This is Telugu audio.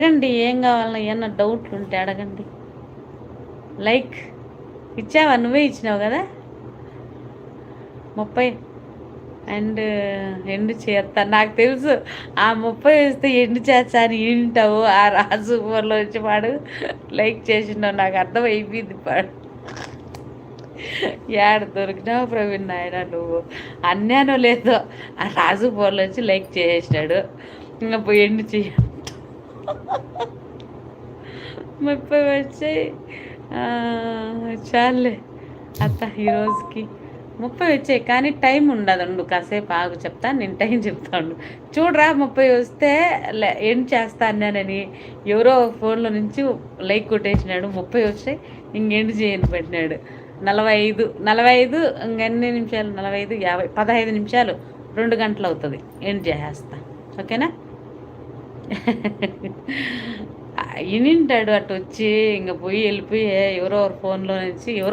అడగండి, ఏం కావాలన్నా ఏమన్నా డౌట్లు ఉంటే అడగండి. లైక్ ఇచ్చావా? నువ్వే ఇచ్చినావు కదా 30. అండ్ ఎండు చేస్తా, నాకు తెలుసు ఆ 30 వేస్తే ఎండు చేస్తా అని వింటావు. ఆ రాజు ఊర్లో వచ్చి వాడు లైక్ చేసిండవు, నాకు అర్థం అయిపోయింది. పాడు యాడ దొరికినావు ప్రవీణ్ నాయన నువ్వు, అన్నానో లేదో ఆ రాజు ఊర్లో వచ్చి లైక్ చేసేసినాడు. ఇంకా పోయి ఎండు చేయ 30 వచ్చాయి. చాలే అత్త ఈరోజుకి 30 వచ్చాయి, కానీ టైం ఉండదు. కాసేపు ఆగు, చెప్తాను నేను, టైం చెప్తాను. చూడరా 30 వస్తే ఎండ్ చేస్తా అన్నానని ఎవరో ఫోన్లో నుంచి లైక్ కొట్టేసినాడు. 30 వచ్చాయి, ఇంకెండ్ చేయని పెట్టినాడు. 45 ఇంకెన్ని నిమిషాలు? 45, 50, 15 నిమిషాలు, 2 గంటలు అవుతుంది. ఎండ్ చేసేస్తా, ఓకేనా? ఇనింటాడు అటు వచ్చి, ఇంక పోయి వెళ్ళిపోయి ఎవరో ఫోన్లో నుంచి ఎవరో